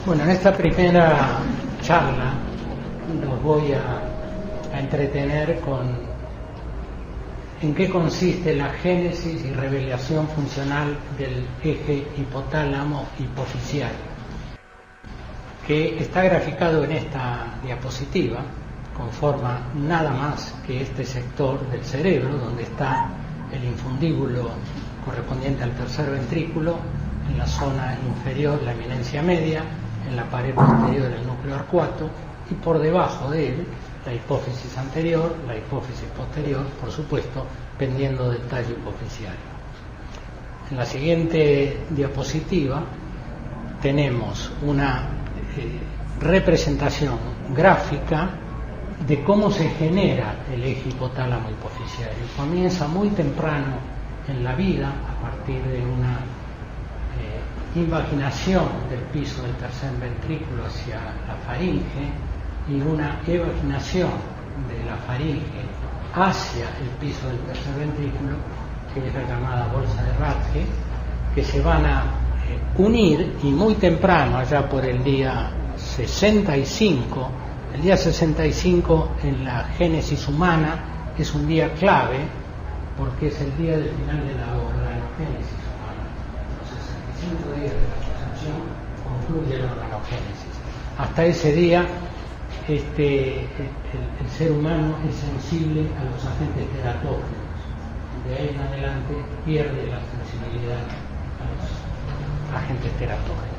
Bueno, en esta primera charla los voy a entretener con en qué consiste la génesis y revelación funcional del eje hipotálamo hipofisiario, que está graficado en esta diapositiva, conforma nada más que este sector del cerebro, donde está el infundíbulo correspondiente al tercer ventrículo, en la zona inferior la eminencia media, en la pared posterior el núcleo arcuato, y por debajo de él la hipófisis anterior, la hipófisis posterior, por supuesto, pendiendo del tallo hipofisiario. En la siguiente diapositiva tenemos una representación gráfica de cómo se genera el eje hipotálamo hipofisiario. Comienza muy temprano en la vida, a partir de una invaginación del piso del tercer ventrículo hacia la faringe y una evaginación de la faringe hacia el piso del tercer ventrículo, que es la llamada bolsa de Rathke, que se van a unir, y muy temprano, allá por el día 65, el día 65 en la génesis humana es un día clave porque es el día del final de la organogénesis humana. Los 65 días de la concepción concluye la organogénesis. Hasta ese día el ser humano es sensible a los agentes teratógenos. De ahí en adelante pierde la sensibilidad a los agentes teratógenos.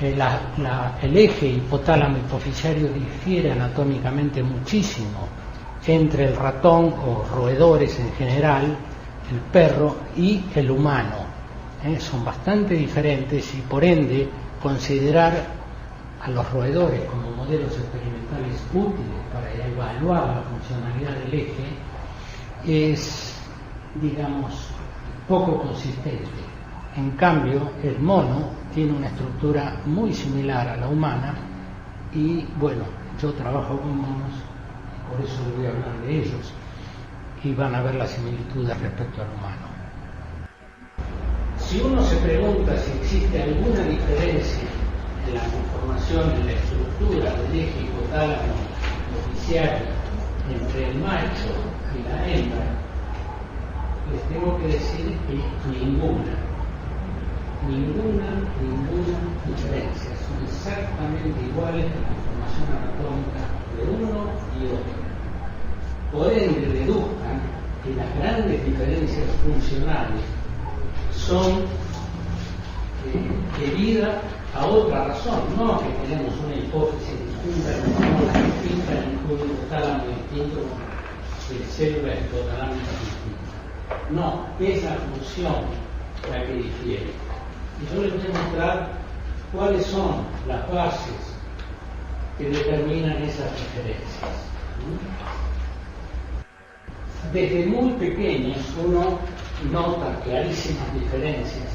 El eje hipotálamo hipofisiario difiere anatómicamente muchísimo entre el ratón o roedores en general, el perro y el humano. Son bastante diferentes y por ende considerar a los roedores como modelos experimentales útiles para evaluar la funcionalidad del eje es, digamos, poco consistente. En cambio, el mono tiene una estructura muy similar a la humana y, bueno, yo trabajo con monos, por eso les voy a hablar de ellos, y van a ver las similitudes respecto al humano. Si uno se pregunta si existe alguna diferencia en la conformación, en la estructura del eje hipotálamo hipofisiario entre el macho y la hembra, les tengo que decir que ninguna diferencia. Son exactamente iguales en la conformación anatómica de uno y otro. Por ende, deduzcan que las grandes diferencias funcionales son debidas a otra razón, no que tenemos una hipófisis distinta, distinta en un hipotálamo distinto, célula hipotalámica distinta. No, es la función la que difiere. Y yo les voy a mostrar cuáles son las bases que determinan esas diferencias. Desde muy pequeños uno nota clarísimas diferencias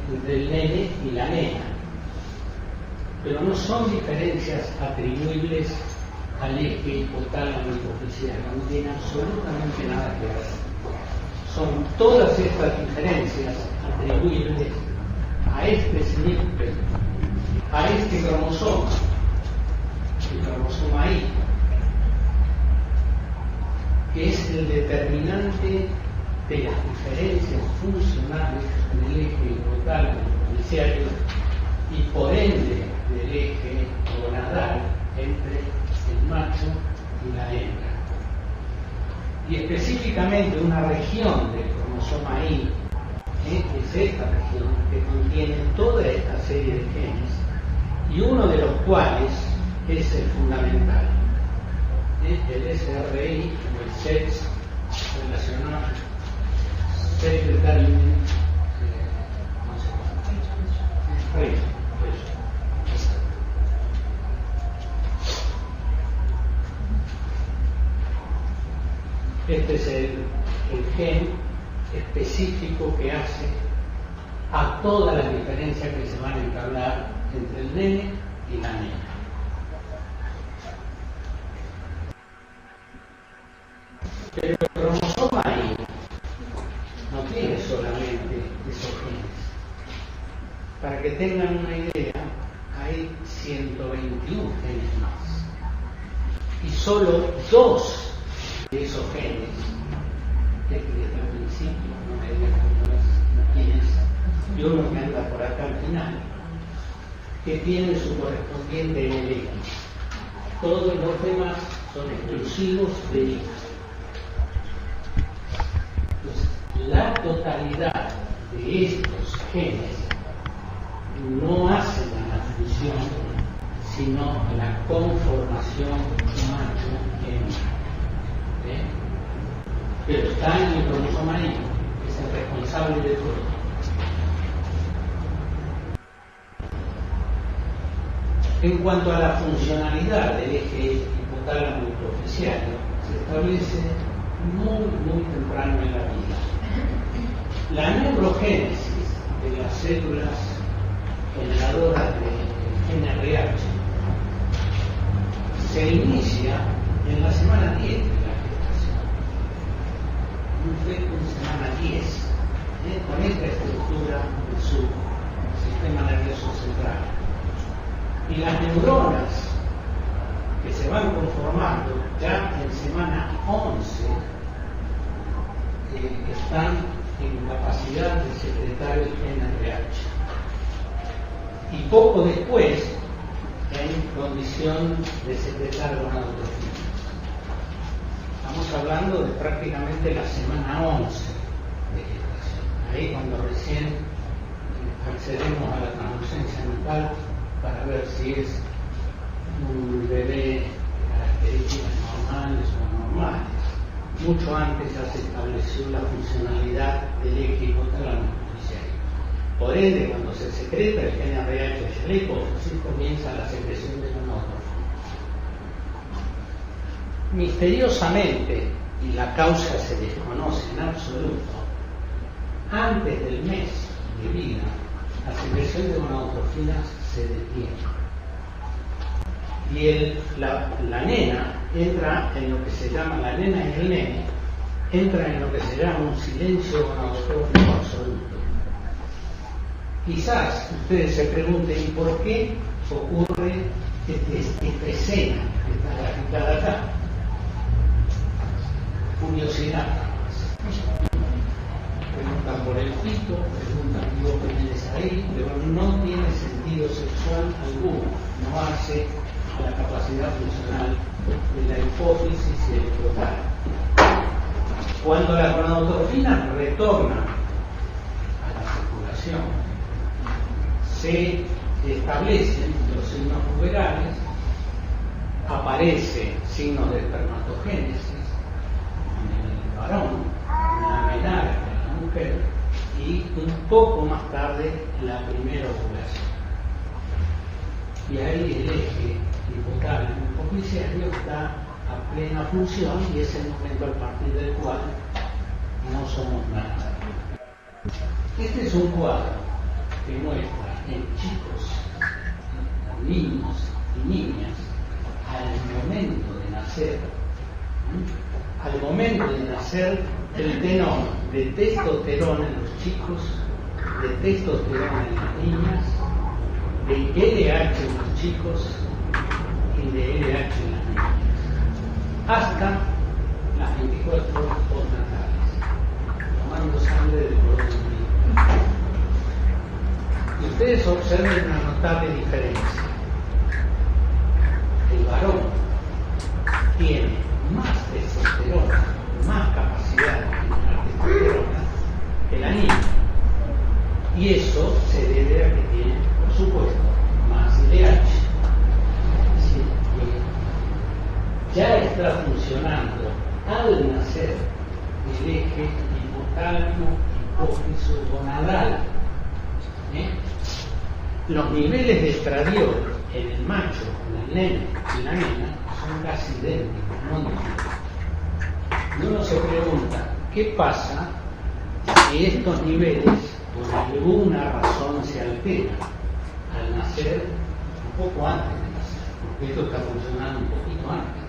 entre el nene y la nena, pero no son diferencias atribuibles al eje hipotálamo hipofisiario, no tienen absolutamente nada que ver. Son todas estas diferencias atribuibles a este SNP, a este cromosoma, el cromosoma Y, que es el determinante de las diferencias funcionales del eje hipotálamo hipofisiario y por ende del eje gonadal entre el macho y la hembra. Y específicamente una región del cromosoma Y, es esta región que contiene toda esta serie de genes, y uno de los cuales es el fundamental, el SRI o el sex relacionado, sex determinant, no sé cuánto, este es el gen específico que hace a todas las diferencias que se van a entablar entre el nene y la nena. Pero el cromosoma Y no tiene solamente esos genes. Para que tengan una idea, hay 121 genes más. Y solo 2 de esos genes, que desde el principio, no me digan quién es, y uno que anda por acá al final, que tiene su correspondiente en el X. Todos los demás son exclusivos de Y. Entonces, la totalidad de estos genes no hacen la función, sino la conformación macho-hembra. Pero está en el cromosoma Y, que es el responsable de todo. En cuanto a la funcionalidad del eje hipotálamo hipofisiario, se establece muy temprano en la vida. La neurogénesis de las células generadoras de NRH se inicia en la semana 10 de la gestación. Un feto en semana 10, con esta estructura de su sistema nervioso central. Y las neuronas que se van conformando ya en semana 11 están en capacidad de secretar el NRH. Y poco después en condición de secretar gonadotropina. Estamos hablando de prácticamente la semana 11 de gestación. Ahí cuando recién accedemos a la translucencia mental para ver si es un bebé de características normales o anormales. Mucho antes ya se estableció la funcionalidad del eje hipotálamo hipofisiario. Por ende, cuando se secreta el NRH hacia la hipófisis, comienza la secreción de gonadotropina. Misteriosamente, y la causa se desconoce en absoluto, antes del mes de vida, la secreción de gonadotrofinas se detiene. Y la nena entra en lo que se llama, la nena y el nene, entra en lo que se llama un silencio gonadotrófico absoluto. Quizás ustedes se pregunten, ¿y por qué ocurre esta escena que está graficada acá? Curiosidad. Preguntan por el pito, preguntan qué vos tenés ahí, pero no tiene sentido sexual alguno, no hace a la capacidad funcional de la hipófisis y el hipotálamo. Cuando las gonadotrofinas retornan a la circulación, se establecen los signos puberales, aparecen signos de espermatogénesis en el varón, la menarca en la mujer, y un poco más tarde la primera ovulación. Y ahí el eje hipotálamo hipofisiario está a plena función y es el momento a partir del cual no somos nada. Este es un cuadro que muestra en chicos, niños y niñas, al momento de nacer, el tenor de testosterona en los chicos, de testosterona en las niñas, de LH en los chicos y de LH en las niñas, hasta las 24 horas postnatales, tomando sangre del color del niño. Y ustedes observen una notable diferencia. El varón tiene más testosterona, más capacidad de generar testosterona que la niña. Y eso se debe a que tiene, por supuesto, más LH. Es decir, que ya está funcionando al nacer el eje hipotálamo hipófiso gonadal. Los niveles de estradiol en el macho, en el nene y la nena son casi idénticos, no distintos. Y uno se pregunta, ¿qué pasa si estos niveles por alguna razón se alteran al nacer un poco antes de nacer? Porque esto está funcionando un poquito antes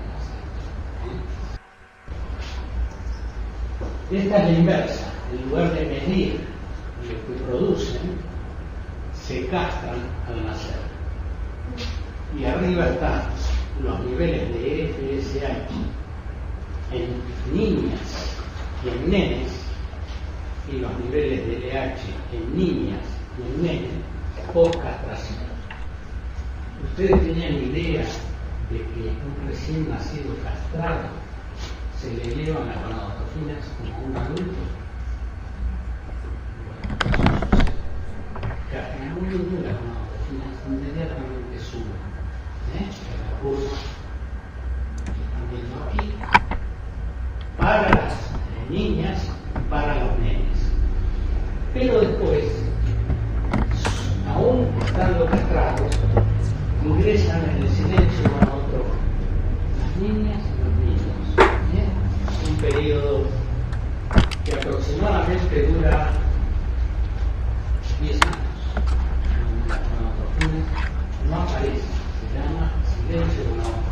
de nacer. Esta es la inversa. En lugar de medir lo que producen, se castran al nacer. Y arriba están los niveles de FSH en niñas y en nenes, y los niveles de LH en niñas y en nenes por castración. ¿Ustedes tenían idea de que un recién nacido castrado se le elevan las gonadotrofinas como un adulto? Bueno, muy bien, las gonadotrofinas inmediatamente suben. La curva que están viendo aquí, para las niñas y para los nenes. Pero después, aún estando castrados, ingresan en el silencio gonadotrófico las niñas y los niños. Un periodo que aproximadamente dura 10 años. Las gonadotrofinas no aparecen, se llama silencio gonadotrófico.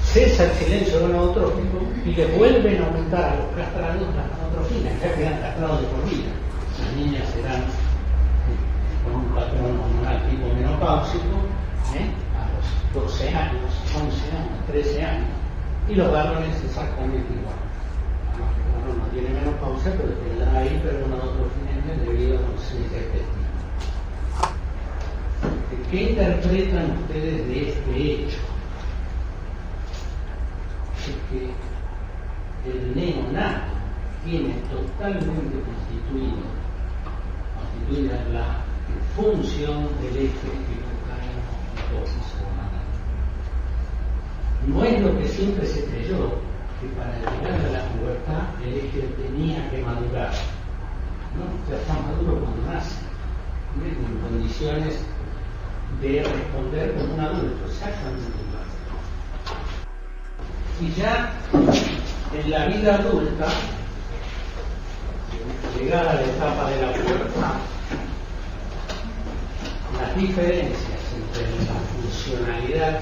Cesa el silencio gonadotrófico y le vuelven a aumentar a los castrados las gonadotrofinas, ya quedan castrados de por vida. Las niñas serán con un patrón hormonal tipo menopáusico a los 12 años, 11 años, 13 años, y los varones exactamente igual. Además que el varón no tiene menopausia, pero tendrá hipergonadotrofinemia debido a la ausencia de testículos. ¿Qué interpretan ustedes de este hecho? Es que el neonato tiene totalmente constituida la función del eje hipotálamo hipófisis gonadal. No es lo que siempre se creyó, que para llegar a la pubertad el eje tenía que madurar. No, ya está maduro cuando nace, en condiciones de responder como un adulto, exactamente igual. Y ya en la vida adulta, llegada a la etapa de la pubertad, las diferencias entre la funcionalidad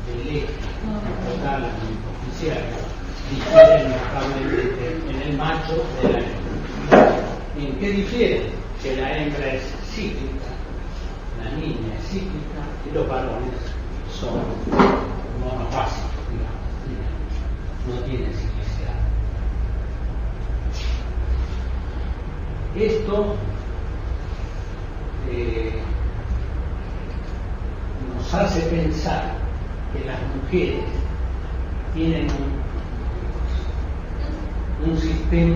del eje hipotálamo hipoficial difieren notablemente en el macho de la hembra. ¿En qué difiere? Que la hembra es cíclica, la niña es cíclica y los varones son monofásicos, digamos, no tienen ciclicidad. Esto nos hace pensar que las mujeres tienen un sistema.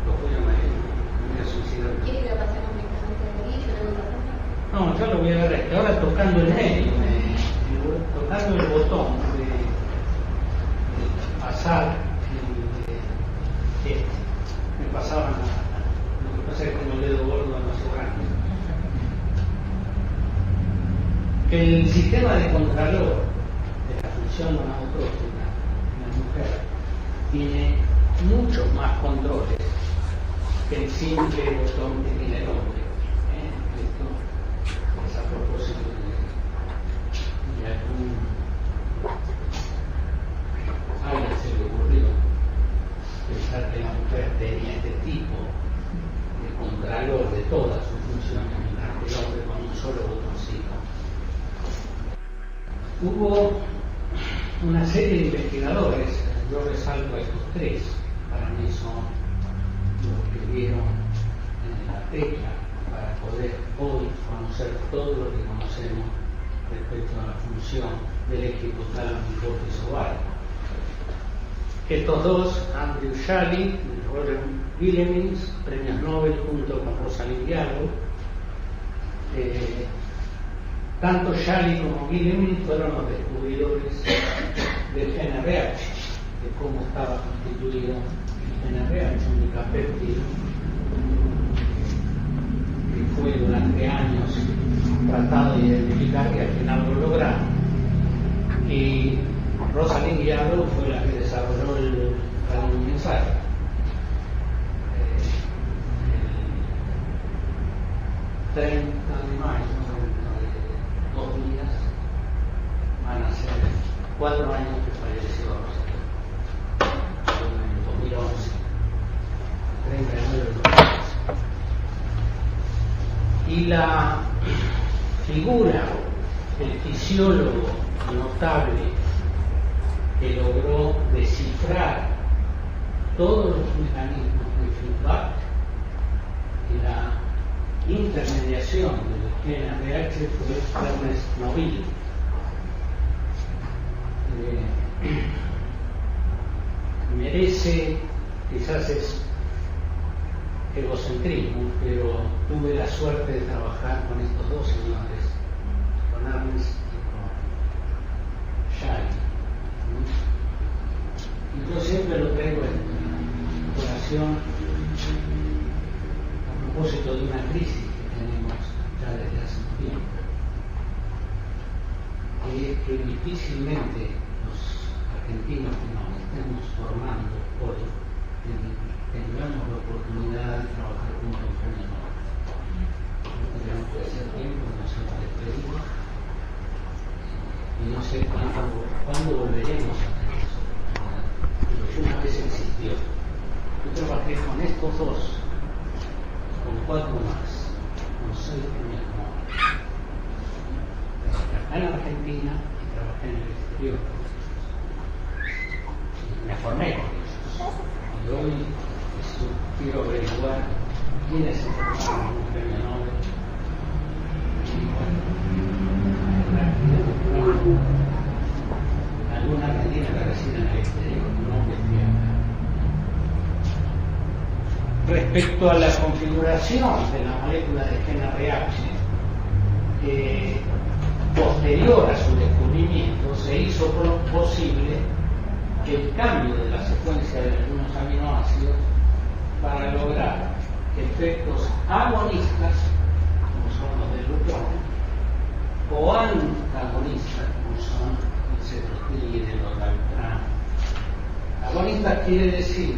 Lo voy a me voy a suicidar. ¿Quiere que lo pasemos directamente de ahí? No, yo lo voy a ver. Ahora tocando el medio, tocando el botón de pasar me pasaba nada. Lo que pasa es que con el dedo gordo no hace grande. El sistema de contralor de la función gonadotrófica en la mujer tiene muchos más controles que el simple botón que tiene el hombre. Esto es a propósito de alguien se le ocurrió pensar que la mujer tenía este tipo de contralor de todas sus funciones, mientras que el hombre con un solo botoncito. Hubo una serie de investigadores, yo resalto a estos tres, para mí son los que dieron en la tecla para poder hoy conocer todo lo que conocemos respecto a la función del eje hipotálamo hipófisis ovario. Estos dos, Andrew Schally y Roger Willemins, premios Nobel junto con Rosalind Yarrow. Tanto Schally como Willemins fueron los descubridores del GnRH, de cómo estaba constituido el GnRH, un dicapéptido que fue durante años tratado de identificar y al final lo lograron. Y Rosalind Yarrow fue la que desarrolló el radiomensaje. El 30 de mayo, dentro de 2 días, van a ser 4 años que falleció Rosalind, en el 2011, 39 de 2011. Y la figura del fisiólogo notable que logró descifrar todos los mecanismos de feedback y la intermediación de los genes RH fue Ernest Nobil. Merece, quizás es egocentrismo, pero tuve la suerte de trabajar con estos dos señores, con Ernest y con Shai. Y yo siempre lo traigo en colación a propósito de una crisis que tenemos ya desde hace un tiempo, que es que difícilmente los argentinos que nos estemos formando hoy tengamos la oportunidad de trabajar junto a un premio Nobel. Tenemos que hacer tiempo, nos hemos despedido y no sé cuándo volveremos a tener esa oportunidad. Pero una vez existió. Yo trabajé con estos dos, con 4 más, con 6 premios Nobel. Trabajé acá en Argentina y trabajé en el exterior. Y me formé con ellos. Y hoy quiero averiguar quiénes se formaron en un premio Nobel. Y bueno, alguna argentina que reside en el exterior, no que esté acá. Respecto a la configuración de la molécula de gen RH, posterior a su descubrimiento, se hizo posible el cambio de la secuencia de algunos aminoácidos para lograr efectos agonistas, como son los del glucógeno, o antagonistas, como son el cetrotil, el orgalutran. Agonistas quiere decir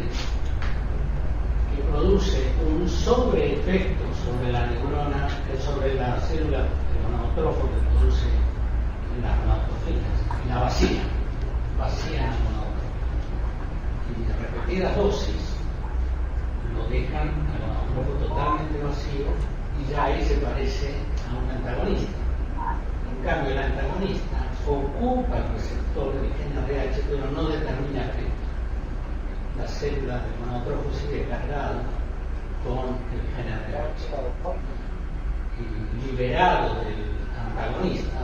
que produce un sobreefecto sobre la neurona, sobre la célula del gonadotrófo que produce en las gonadotróficas, en la vacía gonadotrófica. Y repetidas dosis lo dejan al gonadotrófo totalmente vacío y ya ahí se parece a un antagonista. En cambio, el antagonista ocupa el receptor del gen RH, pero no determina efecto. La célula del gonadotrófo sigue cargada con el gen RH. Y liberado del antagonista,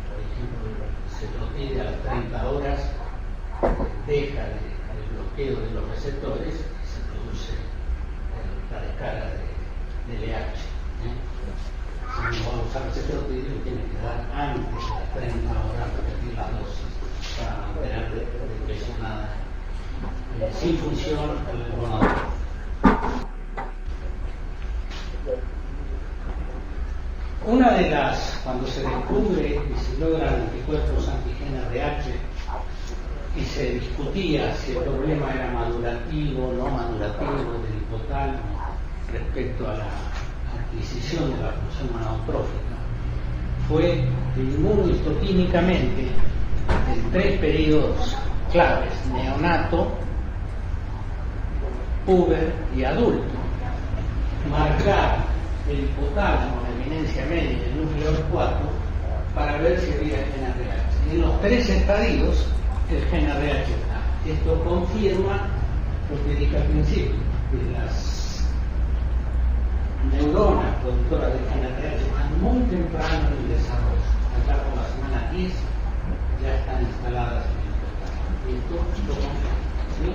por ejemplo, el cetrotil a las 30 horas deja el bloqueo de los receptores y se produce la descarga de LH. Si no va a usar el cetrotil, tiene que dar antes de las 30 horas repetir las dosis para mantener presionada sin función el gonadotrófo. Una de las, cuando se descubre y se logran anticuerpos antigen RH y se discutía si el problema era madurativo o no madurativo del hipotálamo respecto a la adquisición de la función gonadotrófica, fue inmunohistoquímicamente en 3 periodos claves: neonato, puber y adulto, marcar el hipotálamo, la eminencia media y el núcleo 4 para ver si había gen RH. En los 3 estadios el gen RH está. Esto confirma lo que dije al principio, que las neuronas productoras de gen RH van muy temprano en el desarrollo. Acá por la semana 10 ya están instaladas en el hipotálamo. Y esto lo confirma. ¿Sí?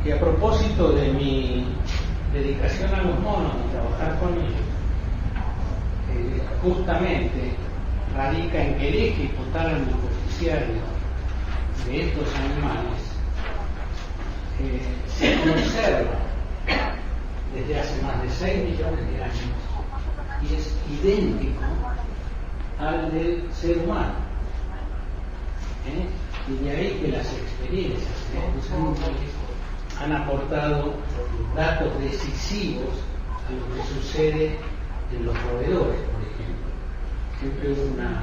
Y a propósito de mi dedicación a los monos y trabajar con ellos, justamente radica en que el eje hipotálamo hipoficiario de estos animales se conserva desde hace más de 6 millones de años y es idéntico al del ser humano. Y de ahí que las experiencias de estos animales han aportado datos decisivos a lo que sucede en los roedores, por ejemplo. Siempre hubo una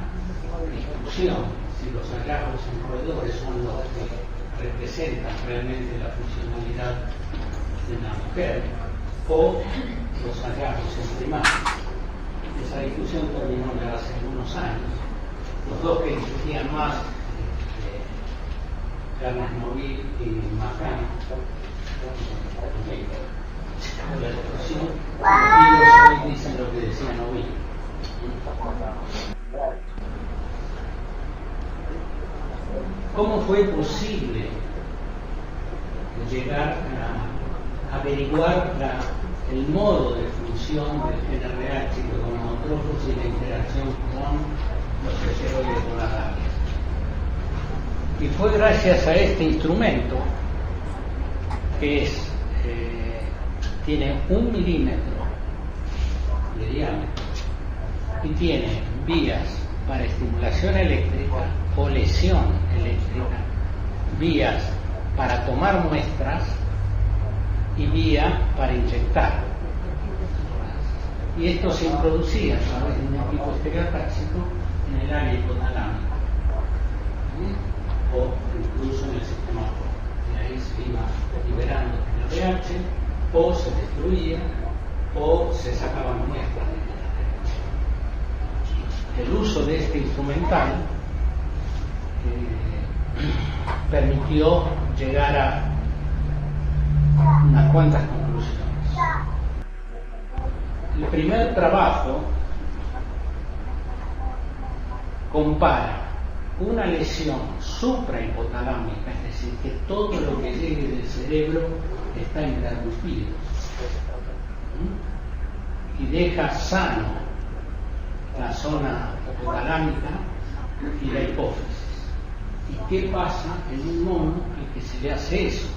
discusión si los hallazgos en roedores son los que representan realmente la funcionalidad de la mujer. o los hallazgos en primaria. Esa discusión terminó ya hace algunos años. Los dos que discutían más, Carlos Novil y Macán, la discusión, los libros hoy dicen lo que decía Novil. ¿Cómo fue posible llegar a averiguar el modo de función del GNRH con autótrofos y la interacción con los esteroides colaterales? Y fue gracias a este instrumento que tiene 1 milímetro de diámetro y tiene vías para estimulación eléctrica o lesión eléctrica, vías para tomar muestras y vía para inyectar. Y esto se introducía a través de un equipo estereotáxico en el área hipotalámica o incluso en el sistema OPO. Y ahí se iba liberando el GNRH, o se destruía o se sacaban muestras. El uso de este instrumental permitió llegar a unas cuantas conclusiones. El primer trabajo compara una lesión suprahipotalámica, es decir, que todo lo que llegue del cerebro está interrumpido y deja sano la zona hipotalámica y la hipófisis. ¿Y qué pasa en un mono al que se le hace eso?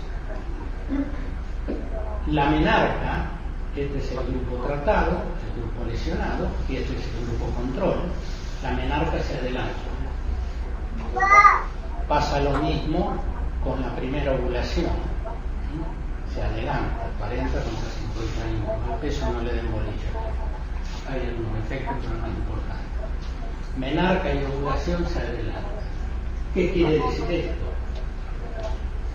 La menarca, este es el grupo tratado, el grupo lesionado, y este es el grupo control. La menarca se adelanta. Pasa lo mismo con la primera ovulación. Se adelanta, 40 contra 51. Al peso no le den bolilla. Hay algunos efectos, pero no es importante. Menarca y ovulación se adelanta. ¿Qué quiere decir esto?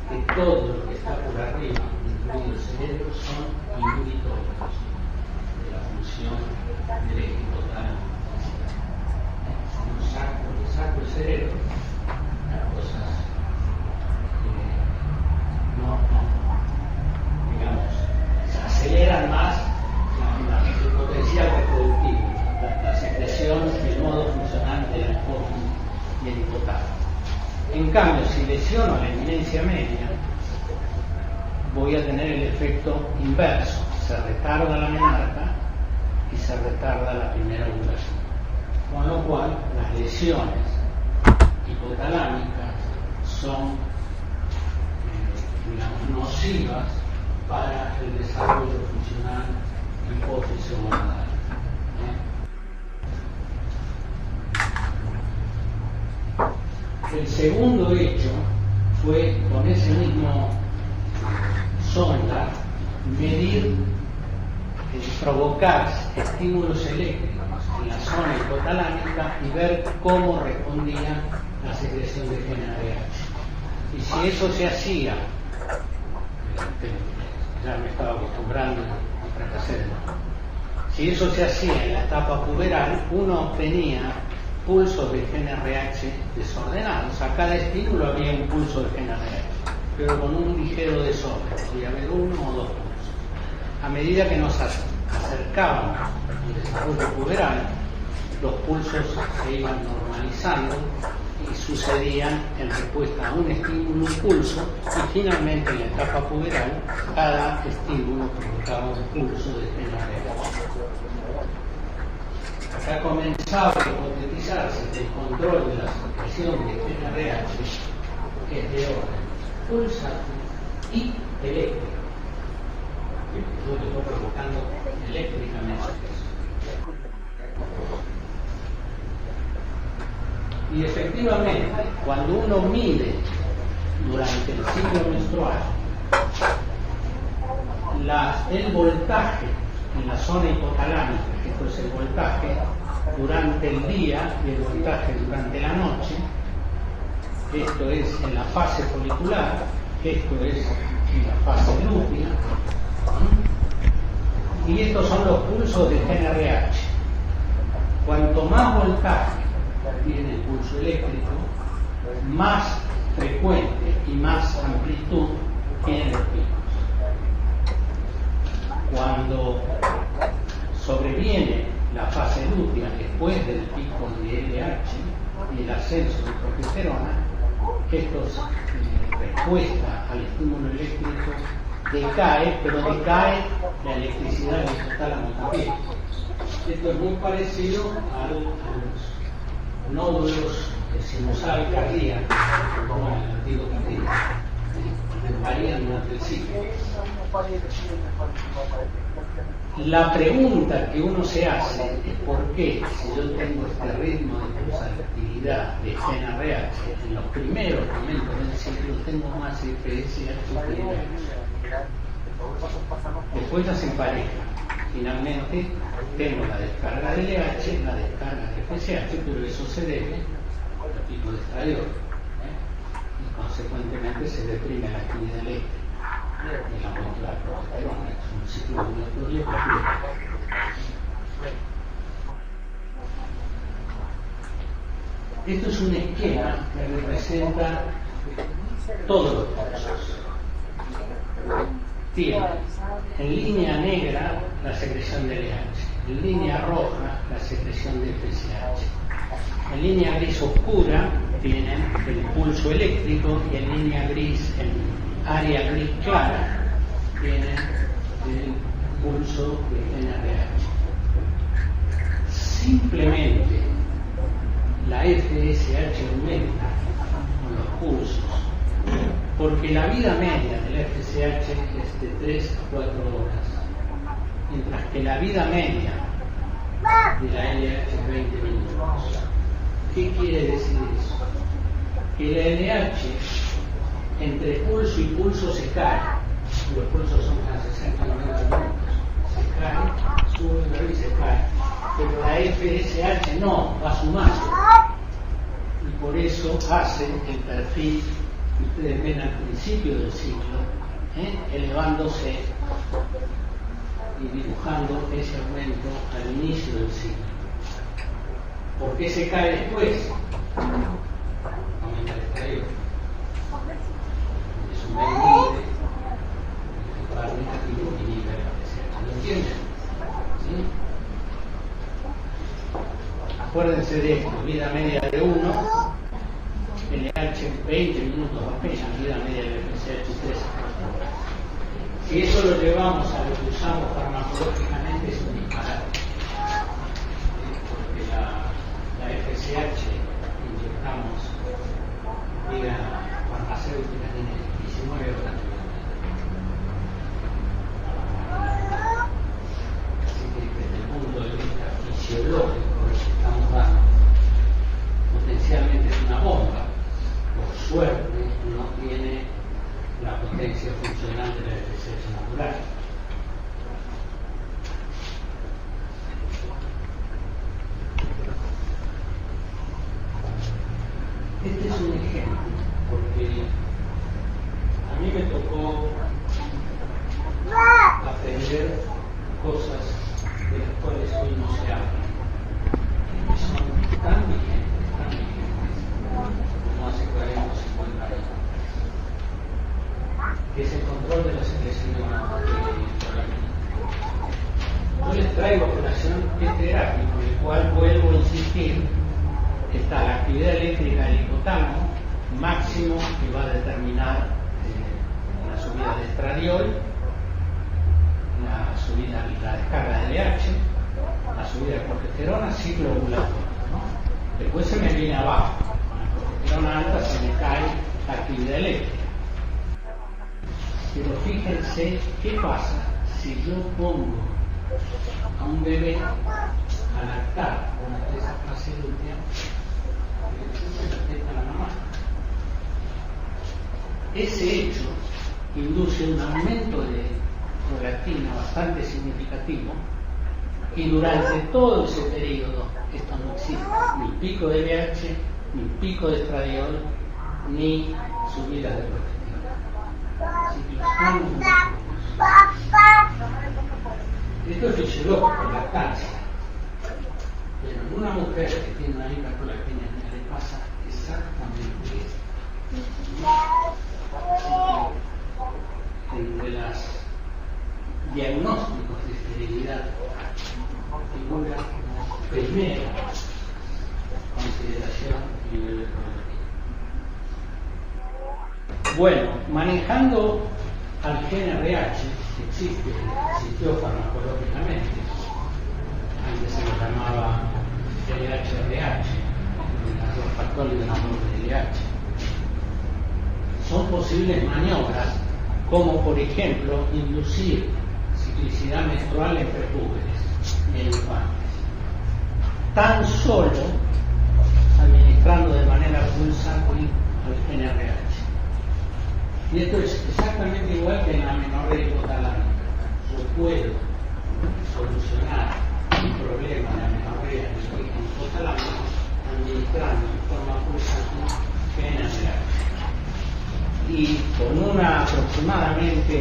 Que todo lo que está por arriba, incluido el cerebro, son inhibitorios de la función del hipotálamo. Si saco el cerebro, las cosas se aceleran más el potencial reproductivo, la secreción, el modo funcional de la hipófisis y el hipotálamo. En cambio, si lesiono la eminencia media, voy a tener el efecto inverso. Se retarda la menarca y se retarda la primera ovulación. Con lo cual, las lesiones hipotalámicas son nocivas para el desarrollo funcional hipófisis gonadal. El segundo hecho fue con ese mismo sonda medir, provocar estímulos eléctricos en la zona hipotalámica y ver cómo respondía la secreción de GNRH. Y si eso se hacía, ya me estaba acostumbrando a fracasar, si eso se hacía en la etapa puberal, uno obtenía pulsos de GNRH desordenados. A cada estímulo había un pulso de GNRH, pero con un ligero desorden, podía haber 1 o 2 pulsos. A medida que nos acercábamos al desarrollo puberal, los pulsos se iban normalizando y sucedían en respuesta a un estímulo, un pulso, y finalmente en la etapa puberal cada estímulo provocaba un pulso de GNRH. Acá comenzaba a hipotetizarse que el control de la secreción de GNRH es de orden pulsante y eléctrico. Yo que estoy provocando eléctricamente eso. Y efectivamente, cuando uno mide durante el ciclo menstrual el voltaje en la zona hipotalámica, esto es el voltaje durante el día y el voltaje durante la noche, esto es en la fase folicular, esto es en la fase lútea, Y estos son los pulsos de GnRH. Cuanto más voltaje tiene el pulso eléctrico, más frecuente y más amplitud tienen los picos. Cuando sobreviene la fase lútea después del pico de LH y el ascenso de progesterona, estos respuesta al estímulo eléctrico decae, pero decae la electricidad del hipotálamo también. Esto es muy parecido a los nódulos sinusal cardíacos, como en el latido cardíaco, que varían durante el ciclo. La pregunta que uno se hace es por qué, si yo tengo este ritmo de pulsatividad de GnRH, en los primeros momentos del ciclo tengo más FSH que LH. Después ya se empareja. Finalmente tengo la descarga de LH, la descarga de FSH, pero eso se debe al pico de estradiol. Y consecuentemente se deprime la actividad eléctrica. Y la aumento de la progesterona, es un ciclo ovulatorio completo. Esto es un esquema que representa todos los pulsos. Tiene en línea negra la secreción de LH, en línea roja la secreción de FSH, en línea gris oscura tienen el pulso eléctrico y en línea gris, en área gris clara, tienen el pulso de GnRH. Simplemente la FSH aumenta con los pulsos, porque la vida media de la FSH es de 3 a 4 horas, mientras que la vida media de la LH es 20 minutos. ¿Qué quiere decir eso? Que la LH entre pulso y pulso se cae, los pulsos son casi 60 minutos, se cae, sube y se cae, pero la FSH no, va sumando, y por eso hace el perfil que ustedes ven al principio del ciclo, elevándose y dibujando ese aumento al inicio del ciclo. ¿Por qué se cae después? Aumenta el estradiol. Es un inhibe, el par negativo inhibe la FSH. ¿Lo entienden? ¿Sí? Acuérdense de esto, vida media de 1, LH 20 minutos apenas, vida media de FSH 3. Si eso lo llevamos a lo que usamos farmacológicamente es un disparate. Porque la FSH inyectamos vía farmacéutica tiene 19 horas. Así que desde el punto de vista fisiológico lo que estamos dando potencialmente es una bomba. Por suerte no tiene la potencia funcional de la FSH natural. Este es un ejemplo, porque a mí me tocó aprender cosas de las cuales hoy no se habla, que son tan vigentes, como hace 40 o 50 años, que es el control de la secreción de prolamina. Yo les traigo a colación este gráfico, en el cual vuelvo a insistir, está la actividad eléctrica del hipotálamo máximo, que va a determinar la subida de estradiol, la descarga de LH, la subida de progesterona, ciclo ovulatorio, ¿no? Después se me viene abajo, con la progesterona alta se me cae la actividad eléctrica. Pero fíjense qué pasa si yo pongo a un bebé a lactar con esa fase lútea a la mamá. Ese hecho induce un aumento de prolactina bastante significativo, y durante todo ese periodo esto no existe, ni pico de LH, ni pico de estradiol, ni subida de progesterona. Así que los cambios. Esto Esto es fisiológico, lactancia. Pero en una mujer que tiene una hiperprolactinemia le pasa exactamente esto. Entre los diagnósticos de esterilidad figura como primera consideración nivel de prolactina. Bueno, manejando al gen RH, que existió farmacológicamente, antes se lo llamaba LH-RH, los factores de la de LH. Son posibles maniobras, como por ejemplo inducir ciclicidad menstrual en prepúberes y en infantes, tan solo administrando de manera pulsátil al gen RH. Y esto es exactamente igual que en la amenorrea hipotalámica. Yo puedo solucionar un problema de amenorrea hipotalámica administrando en forma pulsátil gen RH. Y con una aproximadamente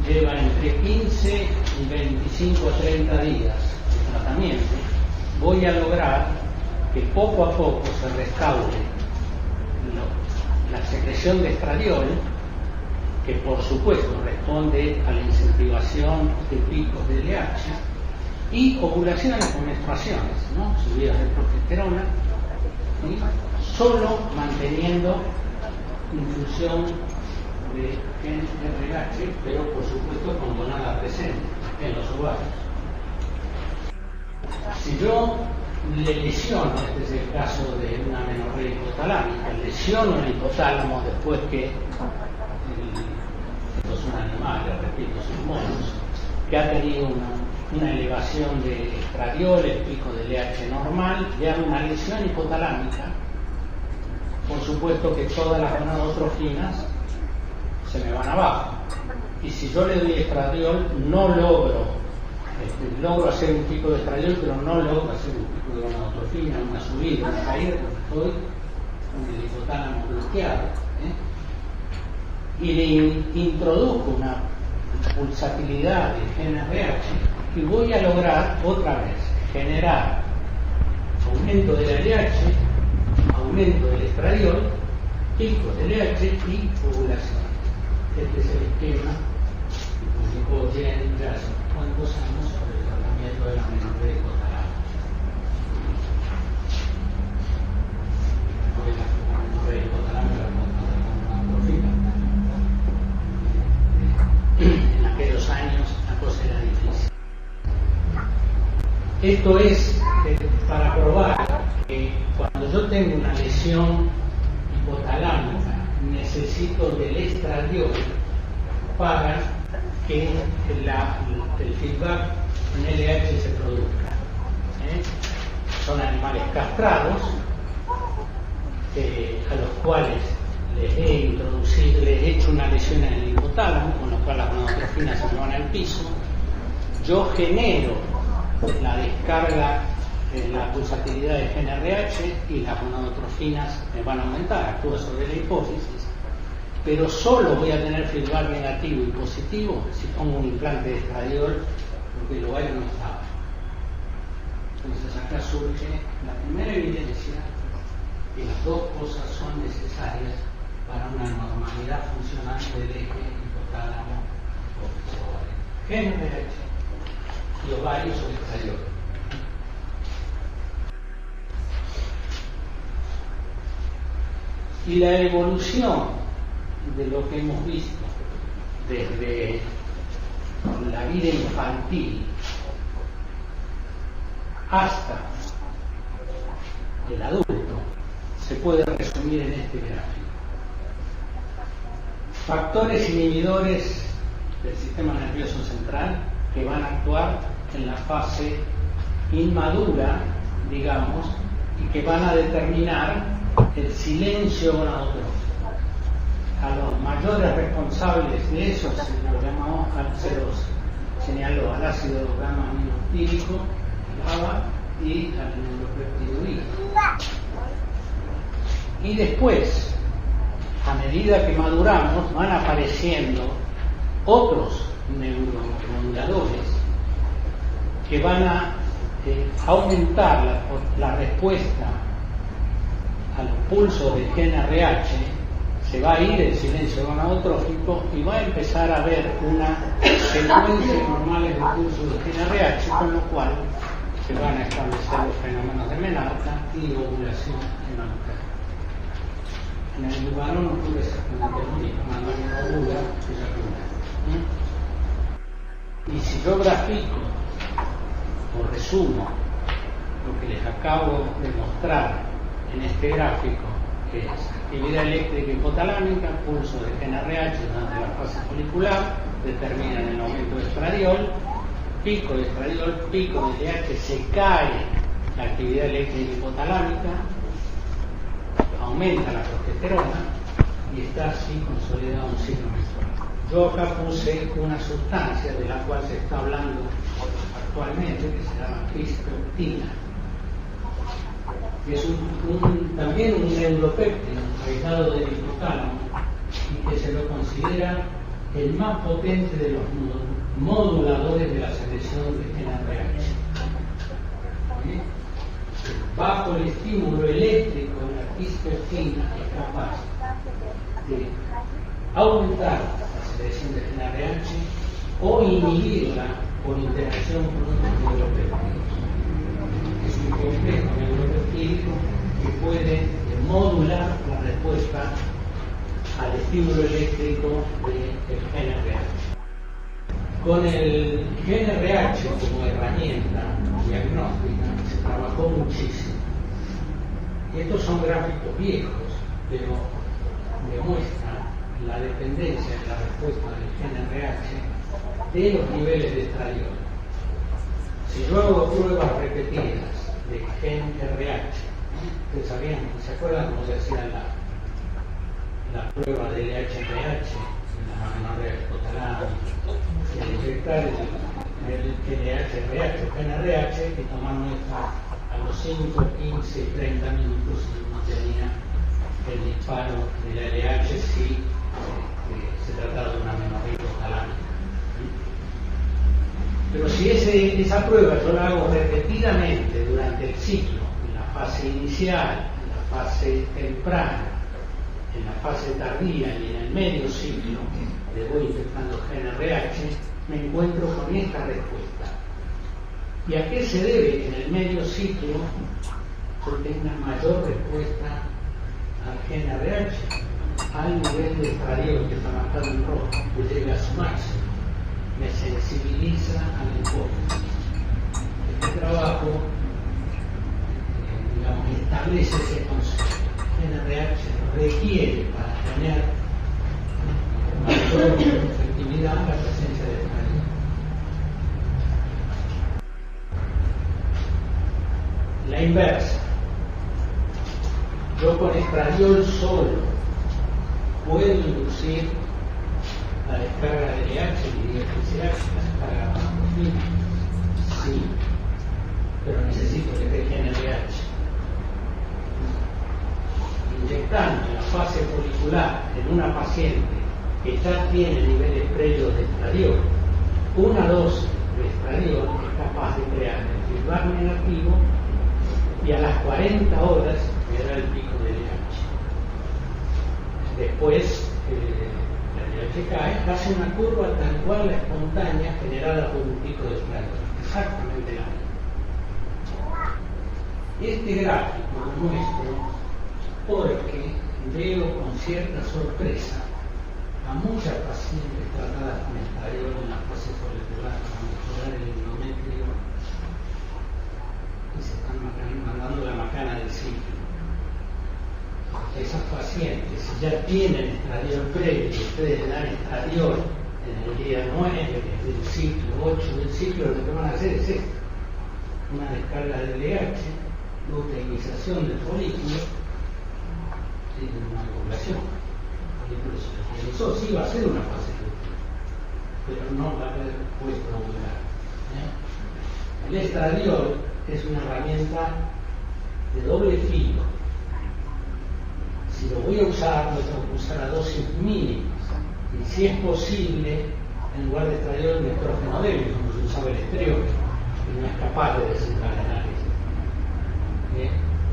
lleva entre 15 y 25 a 30 días de tratamiento, voy a lograr que poco a poco se restaure la secreción de estradiol, que por supuesto responde a la incentivación de picos de LH, y ovulaciones con menstruaciones, ¿no? Subidas de progesterona, ¿sí? Solo manteniendo infusión de gen RH, pero por supuesto con gonada presente en los ovarios. Si yo le lesiono, este es el caso de una amenorrea hipotalámica, lesiono el hipotálamo después que esto es un animal, repito, son monos, que ha tenido una elevación de estradiol, el pico de LH normal, le hago una lesión hipotalámica, por supuesto que todas las gonadotrofinas se me van abajo. Y si yo le doy estradiol, no logro hacer un pico de estradiol, pero no logro hacer un pico de gonadotrofina, una subida, una caída, porque estoy con el hipotálamo bloqueado. Y le introduzco una pulsatilidad de gen RH y voy a lograr otra vez generar aumento del LH, aumento del estradiol, picos del LH y ovulación. Este es el esquema que publicó Jen ya hace cuántos años sobre el tratamiento de la amenorrea hipotalámica. La amenorrea hipotalámica en aquellos años la cosa era difícil. Esto es para probar que cuando yo tengo una lesión hipotalámica necesito del estradiol para que el feedback en LH se produzca. Son animales castrados a los cuales les he hecho una lesión en el hipotálamo, con lo cual las gonadotrofinas se me van al piso. Yo genero la descarga en la pulsatilidad de gen RH y las gonadotrofinas me van a aumentar, actúa sobre la hipófisis, pero solo voy a tener feedback negativo y positivo si pongo un implante de estradiol, porque el ovario no estaba. Entonces acá surge la primera evidencia que las dos cosas son necesarias para una normalidad funcional del eje hipotálamo ovario. Gen RH y ovario sobre estradiol. Y la evolución de lo que hemos visto desde la vida infantil hasta el adulto se puede resumir en este gráfico. Factores inhibidores del sistema nervioso central que van a actuar en la fase inmadura, digamos, y que van a determinar el silencio gonadotrófico. A los mayores responsables de eso se los señaló al ácido gamma aminotírico, GABA, y al neuropeptido I. Y después, a medida que maduramos, van apareciendo otros neuromoduladores que van a aumentar la respuesta a los pulsos del gen RH. Se va a ir el silencio gonadotrófico y va a empezar a haber una secuencia normal de pulsos del gen RH, con lo cual se van a establecer los fenómenos de menarca y ovulación en la mujer. En el varón ocurre exactamente lo mismo, cuando uno ovula, y si yo grafico o resumo lo que les acabo de mostrar en este gráfico, que es actividad eléctrica hipotalámica, pulso de gen RH durante la fase folicular, determinan el aumento de estradiol, pico de estradiol, pico de LH, se cae la actividad eléctrica hipotalámica, aumenta la progesterona y está así consolidado un ciclo menstrual. Yo acá puse una sustancia de la cual se está hablando actualmente, que se llama crispeptina. Es también un neuropéptido aislado del hipotálamo y que se lo considera el más potente de los moduladores de la secreción de gen RH. Bajo el estímulo eléctrico de la crispeptina es capaz de aumentar la secreción de gen RH o inhibirla por interacción con otros neuropéptidos. Es un complejo neuropeptídico que puede modular la respuesta al estímulo eléctrico del gen RH. Con el gen RH como herramienta diagnóstica se trabajó muchísimo. Y estos son gráficos viejos, pero demuestran la dependencia de la respuesta del gen RH de los niveles de estradiol. Si yo hago pruebas repetidas de gen RH, ustedes sabían, ¿se acuerdan cómo se hacía la prueba de LH-RH, la amenorrea hipotalámica? El inyectar el LH-RH o gen RH y tomar muestra a los 5, 15, 30 minutos y uno tenía el disparo de la LH si se trataba de una amenorrea hipotalámica. Pero si esa prueba yo la hago repetidamente durante el ciclo, en la fase inicial, en la fase temprana, en la fase tardía y en el medio ciclo, le voy inyectando gen RH, me encuentro con esta respuesta. ¿Y a qué se debe que en el medio ciclo yo tenga mayor respuesta al gen RH? Al nivel de estradiol que está marcado en rojo, que llega a su máximo. Me sensibiliza al enfoque. Este trabajo establece ese concepto. El RH requiere para tener mayor efectividad la presencia de estradiol. La inversa. Yo con estradiol solo puedo inducir la descarga de LH y electricidad, la descarga masculina. Sí, pero necesito que deje en LH. Inyectando en la fase folicular en una paciente que ya tiene niveles previos de estradiol, una dosis de estradiol es capaz de crear el feedback negativo y a las 40 horas me da el pico de LH. Después, la LH cae, hace una curva tal cual la espontánea generada por un pico de estradiol. Exactamente la misma. Este gráfico lo muestro porque veo con cierta sorpresa a muchas pacientes tratadas con estradiol en la fase folicular para mejorar el endometrio y se están mandando la macana del ciclo. Esas pacientes, si ya tienen estradiol previo y ustedes le dan estradiol en el día 9 del ciclo, 8 del ciclo, lo que van a hacer es esto: una descarga de LH, luteinización del folículo y una ovulación. El folículo se luteinizó, sí va a ser una fase lútea, pero no va a haber puesto a ovular. El estradiol es una herramienta de doble filo. Si lo voy a usar, lo tengo que usar a dosis mínimas. Y si es posible, en lugar de estradiol, nitrógeno débil, como se usaba el estrígeno. y no es capaz de desencadenar esto.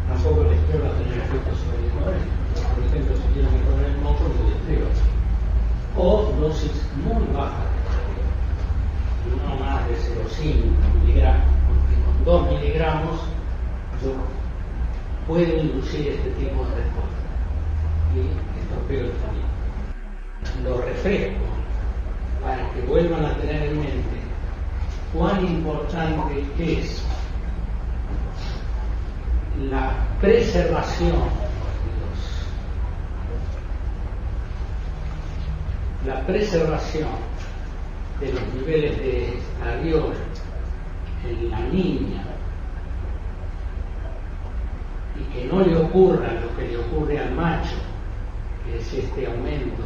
Tampoco el estrés va a tener efectos sobre el organismo. Por ejemplo, si quiero mejorar el moco, el estrés. O dosis muy bajas de estrés, no más de 0,5 miligramos, porque con 2 miligramos yo puedo inducir este tipo de respuesta y estropeo el camino. Lo refresco para que vuelvan a tener en mente cuán importante es la preservación de los niveles de estradiol en la niña y que no le ocurra lo que le ocurre al macho, que es este aumento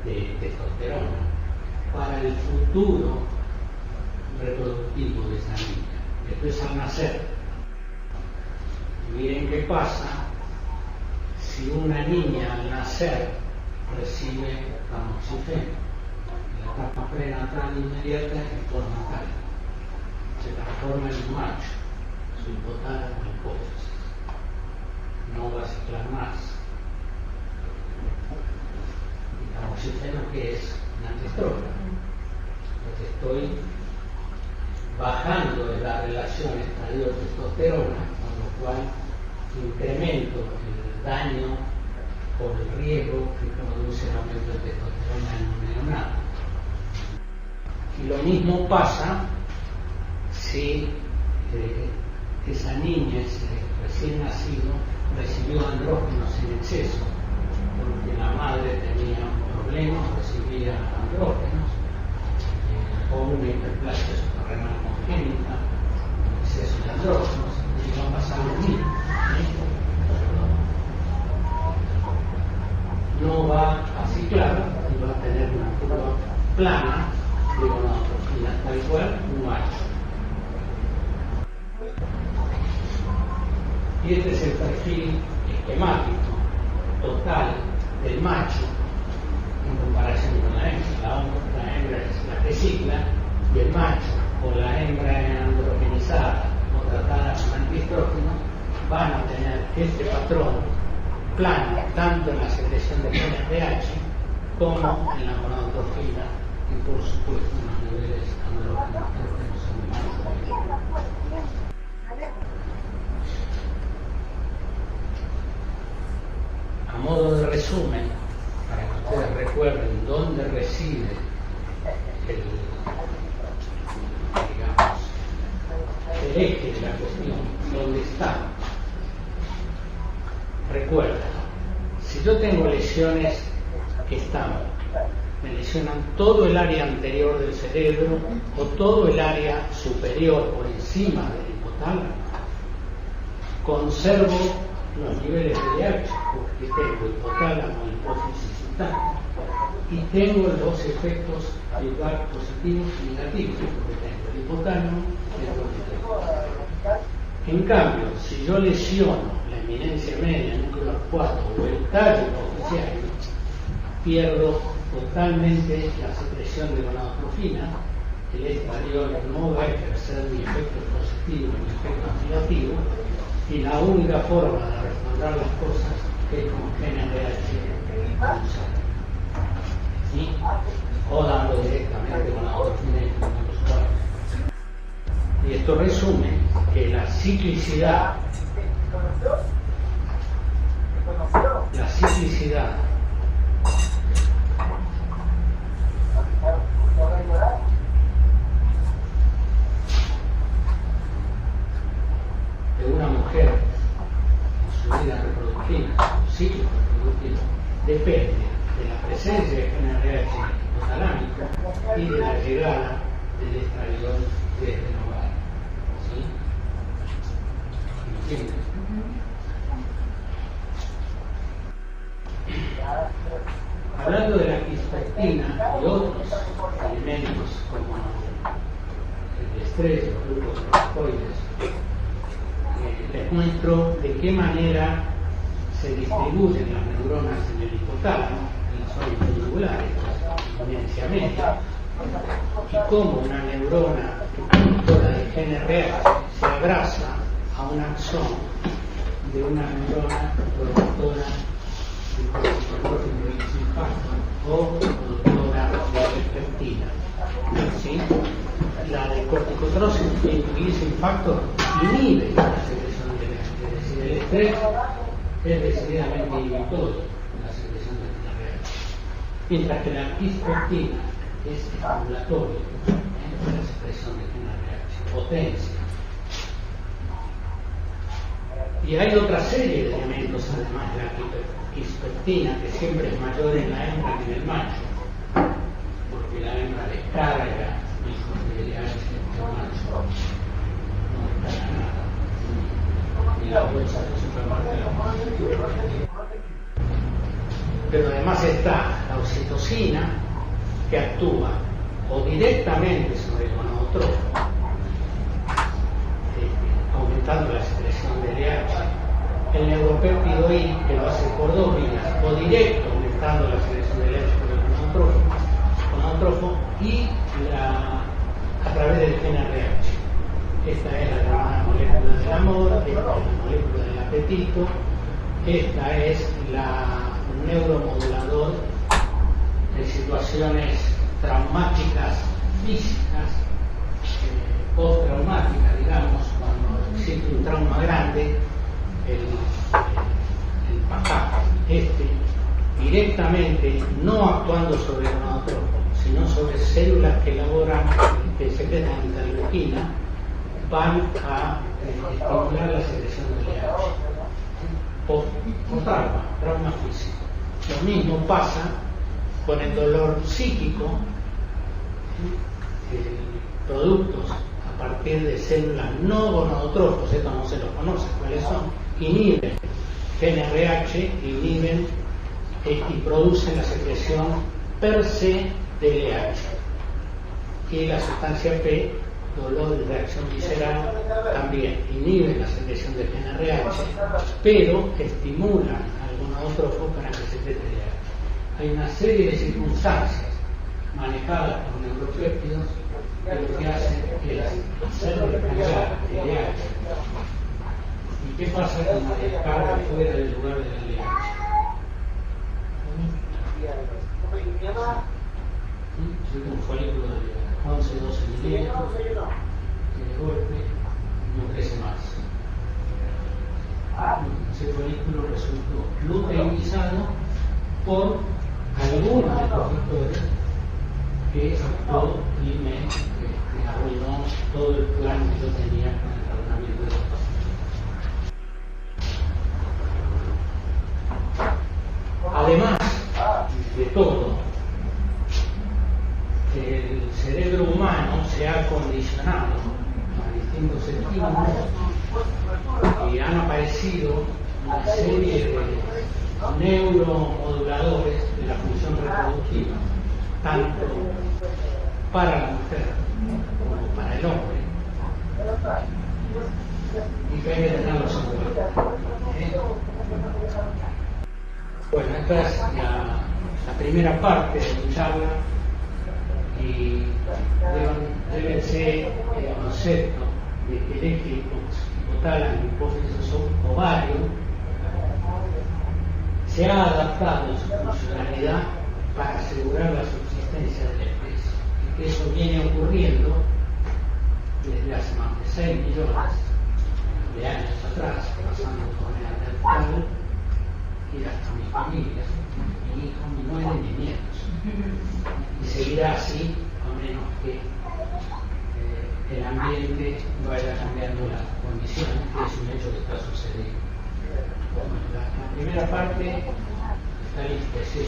de testosterona, para el futuro reproductivo de esa niña. Después al nacer, miren qué pasa si una niña al nacer recibe tamoxifeno. La etapa prenatal inmediata es postnatal. Se transforma en un macho, su hipotálamo en hipófisis. No va a ciclar más. Y tamoxifeno, que es un antiestrógeno. Porque estoy bajando la relación estradiol-testosterona, con lo cual incremento el daño por el riesgo que produce el aumento de testosterona en un neonato. Y lo mismo pasa si esa niña, ese recién nacido, recibió andrógenos en exceso, porque la madre tenía problemas, recibía andrógenos, o una hiperplasia suprarrenal congénita, exceso de andrógenos, y va a pasar lo mismo. No va a ciclar y va a tener una curva plana de gonadotropina, tal cual un macho. Y este es el perfil esquemático total del macho en comparación con la hembra. La hembra es la que cicla, y el macho o la hembra androgenizada o tratada con antiestrógenos van a tener este patrón plano tanto en la secreción de genes RH como en la gonadotropina y por supuesto en los niveles andrógenos en el macho. A modo de resumen, para que ustedes recuerden dónde reside el eje de la cuestión, dónde está. Recuerda, si yo tengo lesiones que me lesionan todo el área anterior del cerebro o todo el área superior por encima del hipotálamo, conservo los niveles de RH, porque tengo hipotálamo, hipófisis y tálamo, y tengo los efectos feedback positivos y negativos, porque tengo el hipotálamo y el hipotálamo. En cambio, si yo lesiono la eminencia media, núcleo acuado o el tallo hipofisial, pierdo totalmente la secreción de gonadotropina, el estradiol no va a ejercer ni efecto positivo ni efecto negativo, y la única forma de restaurar las cosas es con genes de RH ¿sí? O dando directamente gonadotropina y usuario. Y esto resume que la ciclicidad de una mujer en su vida reproductiva, su ciclo reproductivo, depende de la presencia de genes RH hipotalámico y de la llegada del estradiol desde el ovario. ¿Sí? ¿Entiendes? Hablando de la quispectina y otros alimentos como el estrés, los grupos corticoides, les muestro de qué manera se distribuyen las neuronas en el hipotálamo, en las zonas subregulares, eminencia media, y cómo una neurona la de GNRH se abraza a un axón de una neurona productora de corticotrófico de infarto o productora de leptina. ¿Sí? La de corticotrófico infarto inhibe la secreción de GNRH, es decir, el estrés es decididamente inhibitorio de la secreción de GNRH, mientras que la quispectina es estimulatoria de la secreción de GNRH, potencia. Y hay otra serie de elementos, además de la quispectina, que siempre es mayor en la hembra que en el macho, porque la hembra descarga hijos de LH, el macho no descarga nada, ni la bolsa de supermercado. Pero además está la oxitocina, que actúa o directamente sobre el gonadotrófico, aumentando la secreción de LH, el neuropéptido I, que lo hace por dos vías, o directo, aumentando la secreción de LH por el gonadotrófico, y a través del GNRH. Esta es la llamada molécula del amor, esta es la molécula del apetito, esta es la neuromodulador de situaciones traumáticas físicas, postraumáticas, digamos, cuando existe un trauma grande, el pacaje, directamente, no actuando sobre el gonadotrófico, sino sobre células que elaboran, que secretan interleuquina, van a estimular la secreción de LH por trauma físico. Lo mismo pasa con el dolor psíquico, productos a partir de células no gonadotróficos, esto no se los conoce cuáles son, inhiben GNRH, inhiben y producen la secreción per se de LH. Y la sustancia P, dolor y reacción visceral, también inhiben la secreción de GNRH, pero estimulan al gonadotrófico para que secrete LH. Hay una serie de circunstancias manejadas por neuropéptidos que lo que hacen es hacer descargar LH. ¿Y qué pasa con la descarga fuera del lugar del LH? Soy un folículo de 11-12 milímetros que de golpe no crece más. Ese folículo resultó luteinizado por algunos de los factores que actuó y me arruinó todo el plan que yo tenía con el tratamiento de los pacientes. Además de todo, el cerebro humano se ha condicionado a distintos estímulos y han aparecido una serie de neuromoduladores de la función reproductiva, tanto para la mujer como para el hombre, y que hay que tenerlos en cuenta. Bueno, esta es la primera parte de mi charla y debe ser el concepto de que el eje hipotálamo, hipófisis o ovario se ha adaptado en su funcionalidad para asegurar la subsistencia de la especie, y que eso viene ocurriendo desde hace más de 6 millones de años atrás, pasando por Neandertal y hasta mi familia, mi hijo, mi nuera y mis nietos, y seguirá así a menos que el ambiente vaya cambiando las condiciones, que es un hecho que está sucediendo. Bueno, la primera parte está lista, sí.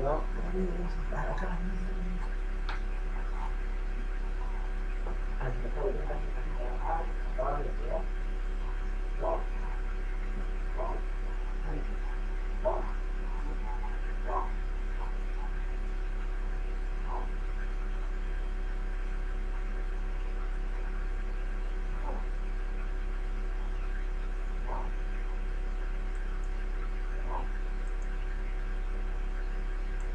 ¿no? Acá.